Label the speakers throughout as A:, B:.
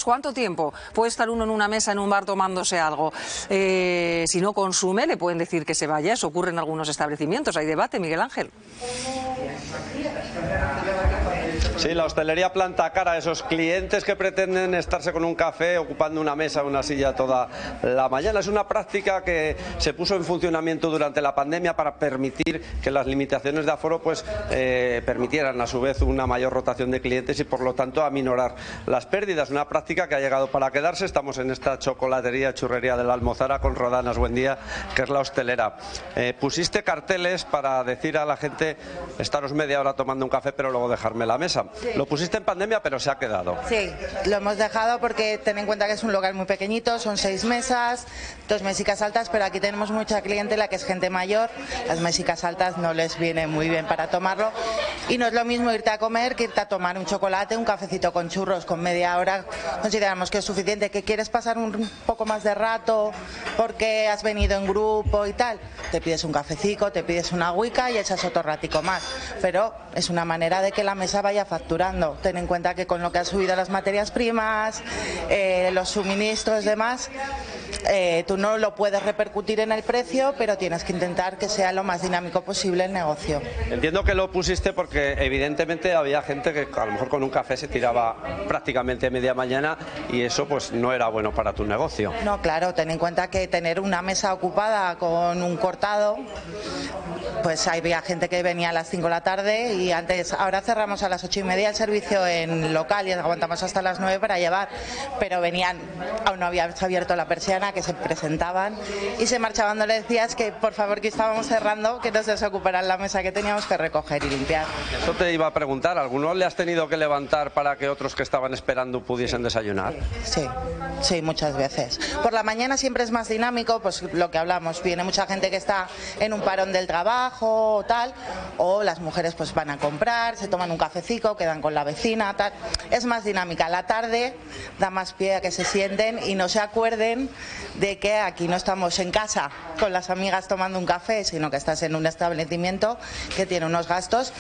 A: ¿Cuánto tiempo puede estar uno en una mesa en un bar tomándose algo? Si no consume, le pueden decir que se vaya. Eso ocurre en algunos establecimientos. Hay debate, Miguel Ángel.
B: Sí, la hostelería planta cara a esos clientes que pretenden estarse con un café ocupando una mesa o una silla toda la mañana. Es una práctica que se puso en funcionamiento durante la pandemia para permitir que las limitaciones de aforo permitieran a su vez una mayor rotación de clientes y por lo tanto aminorar las pérdidas. Una práctica que ha llegado para quedarse. Estamos en esta chocolatería, churrería de la Almozara con Rodanas Buen Día, que es la hostelera. Pusiste carteles para decir a la gente estaros media hora tomando un café pero luego dejarme la mesa. Sí. Lo pusiste en pandemia, pero se ha quedado.
C: Sí, lo hemos dejado porque ten en cuenta que es un local muy pequeñito, son 6 mesas, 2 mesicas altas, pero aquí tenemos mucha clientela que es gente mayor, las mesicas altas no les viene muy bien para tomarlo y no es lo mismo irte a comer que irte a tomar un chocolate, un cafecito con churros con media hora, consideramos que es suficiente. ¿Que quieres pasar un poco más de rato porque has venido en grupo y tal? Te pides un cafecito, te pides una agüica y echas otro ratico más, pero es una manera de que la mesa vaya facturando. Ten en cuenta que con lo que han subido las materias primas, los suministros y demás, tú no lo puedes repercutir en el precio, pero tienes que intentar que sea lo más dinámico posible el negocio.
B: Entiendo que lo pusiste porque evidentemente había gente que a lo mejor con un café se tiraba prácticamente media mañana y eso pues no era bueno para tu negocio.
C: No, claro, ten en cuenta que tener una mesa ocupada con un cortado, pues había gente que venía a las 5 de la tarde y ahora cerramos a las 8:30 el servicio en local y aguantamos hasta las 9 para llevar, pero venían, aún no habíamos abierto la persiana, que se presentaban y se marchaban, no le decías que por favor que estábamos cerrando, que nos desocuparan la mesa que teníamos que recoger y limpiar.
B: Eso te iba a preguntar, ¿algunos le has tenido que levantar para que otros que estaban esperando pudiesen desayunar?
C: Sí, muchas veces. Por la mañana siempre es más dinámico, pues lo que hablamos, viene mucha gente que está en un parón del trabajo o tal, o las mujeres pues van a comprar, se toman un cafecito, quedan con la vecina, tal. Es más dinámica. La tarde da más pie a que se sienten y no se acuerden de que aquí no estamos en casa con las amigas tomando un café, sino que estás en un establecimiento que tiene unos gastos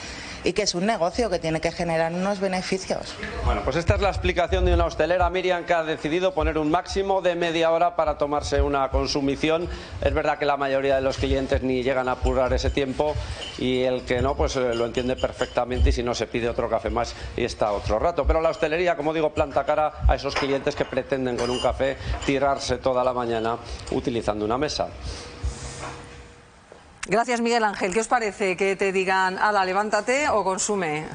C: y que es un negocio que tiene que generar unos beneficios.
B: Bueno, pues esta es la explicación de una hostelera, Miriam, que ha decidido poner un máximo de media hora para tomarse una consumición. Es verdad que la mayoría de los clientes ni llegan a apurar ese tiempo y el que no, pues lo entiende perfectamente y si no se pide otro café más y está otro rato. Pero la hostelería, como digo, planta cara a esos clientes que pretenden con un café tirarse toda la mañana utilizando una mesa.
A: Gracias, Miguel Ángel. ¿Qué os parece que te digan, ala, levántate o consume?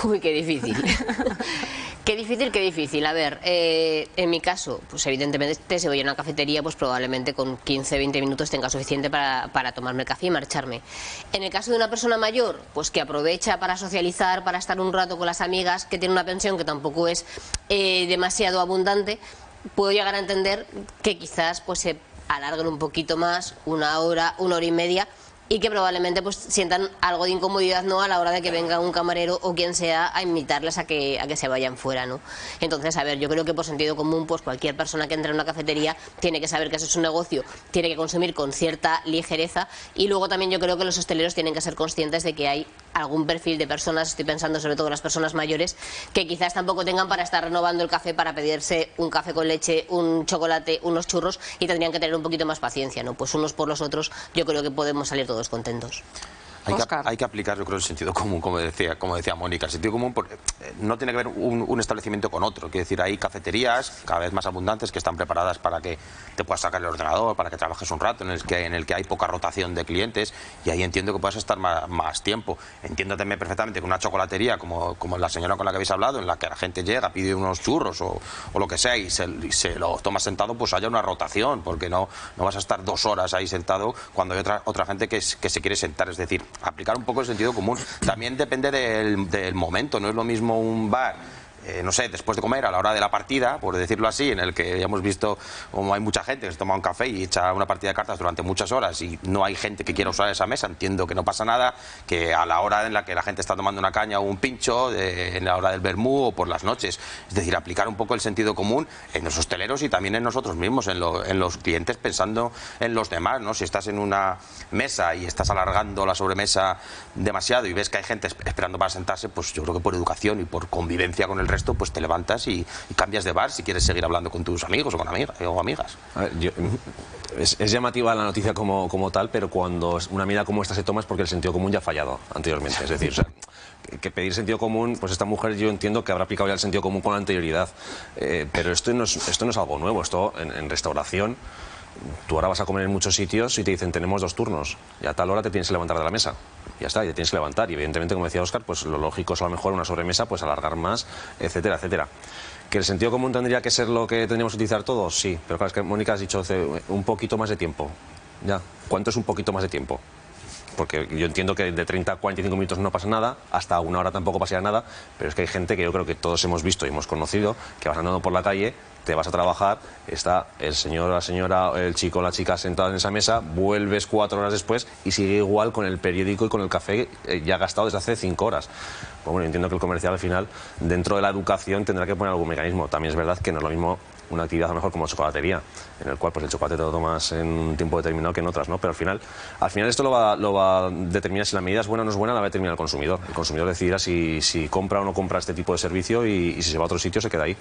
D: Uy, qué difícil. Qué difícil. A ver, en mi caso, pues evidentemente si voy a una cafetería, pues probablemente con 15-20 minutos tenga suficiente para tomarme el café y marcharme. En el caso de una persona mayor, pues que aprovecha para socializar, para estar un rato con las amigas, que tiene una pensión que tampoco es demasiado abundante, puedo llegar a entender que quizás pues se alarguen un poquito más, una hora y media, y que probablemente pues sientan algo de incomodidad, ¿no?, a la hora de que venga un camarero o quien sea a invitarles a que se vayan fuera, ¿no? Entonces, a ver, yo creo que por sentido común, pues cualquier persona que entre en una cafetería tiene que saber que eso es un negocio, tiene que consumir con cierta ligereza y luego también yo creo que los hosteleros tienen que ser conscientes de que hay algún perfil de personas, estoy pensando sobre todo en las personas mayores, que quizás tampoco tengan para estar renovando el café para pedirse un café con leche, un chocolate, unos churros y tendrían que tener un poquito más paciencia, ¿no? Pues unos por los otros yo creo que podemos salir todos contentos.
E: Hay que aplicar, yo creo, el sentido común, como decía Mónica. El sentido común porque no tiene que ver un establecimiento con otro. Quiero decir, hay cafeterías cada vez más abundantes que están preparadas para que te puedas sacar el ordenador, para que trabajes un rato, en el que hay poca rotación de clientes y ahí entiendo que puedas estar más tiempo. Entiendo también perfectamente que una chocolatería como la señora con la que habéis hablado, en la que la gente llega, pide unos churros o lo que sea y se lo toma sentado, pues haya una rotación, porque no vas a estar 2 horas ahí sentado cuando hay otra gente que se quiere sentar. Es decir, aplicar un poco el sentido común. También depende del momento, no es lo mismo un bar no sé, después de comer, a la hora de la partida, por decirlo así, en el que ya hemos visto como hay mucha gente que se toma un café y echa una partida de cartas durante muchas horas y no hay gente que quiera usar esa mesa, entiendo que no pasa nada, que a la hora en la que la gente está tomando una caña o un pincho, en la hora del vermú o por las noches. Es decir, aplicar un poco el sentido común en los hosteleros y también en nosotros mismos, en los clientes, pensando en los demás, ¿no? Si estás en una mesa y estás alargando la sobremesa demasiado y ves que hay gente esperando para sentarse, pues yo creo que por educación y por convivencia con el resto pues te levantas y cambias de bar si quieres seguir hablando con tus amigos o con amigas.
F: A ver, es llamativa la noticia como tal, pero cuando una medida como esta se toma es porque el sentido común ya ha fallado anteriormente. Es decir, o sea, que pedir sentido común, pues esta mujer yo entiendo que habrá aplicado ya el sentido común con anterioridad, pero esto no es algo nuevo. Esto en restauración, tú ahora vas a comer en muchos sitios y te dicen tenemos 2 turnos y a tal hora te tienes que levantar de la mesa. Ya está, y te tienes que levantar. Y evidentemente, como decía Óscar, pues lo lógico es a lo mejor una sobremesa, pues alargar más, etcétera, etcétera. ¿Que el sentido común tendría que ser lo que tendríamos que utilizar todos? Sí, pero claro, es que Mónica has dicho hace un poquito más de tiempo. Ya, ¿cuánto es un poquito más de tiempo? Porque yo entiendo que de 30 a 45 minutos no pasa nada, hasta 1 hora tampoco pasaría nada, pero es que hay gente que yo creo que todos hemos visto y hemos conocido, que vas andando por la calle, te vas a trabajar, está el señor, la señora, el chico o la chica sentados en esa mesa, vuelves 4 horas después y sigue igual con el periódico y con el café ya gastado desde hace 5 horas. Pues bueno, entiendo que el comercial al final, dentro de la educación, tendrá que poner algún mecanismo. También es verdad que no es lo mismo una actividad a lo mejor como chocolatería, en el cual pues el chocolate te lo tomas en un tiempo determinado que en otras, ¿no? Pero al final esto lo va a determinar si la medida es buena o no es buena, la va a determinar el consumidor. El consumidor decidirá si compra o no compra este tipo de servicio y si se va a otro sitio se queda ahí.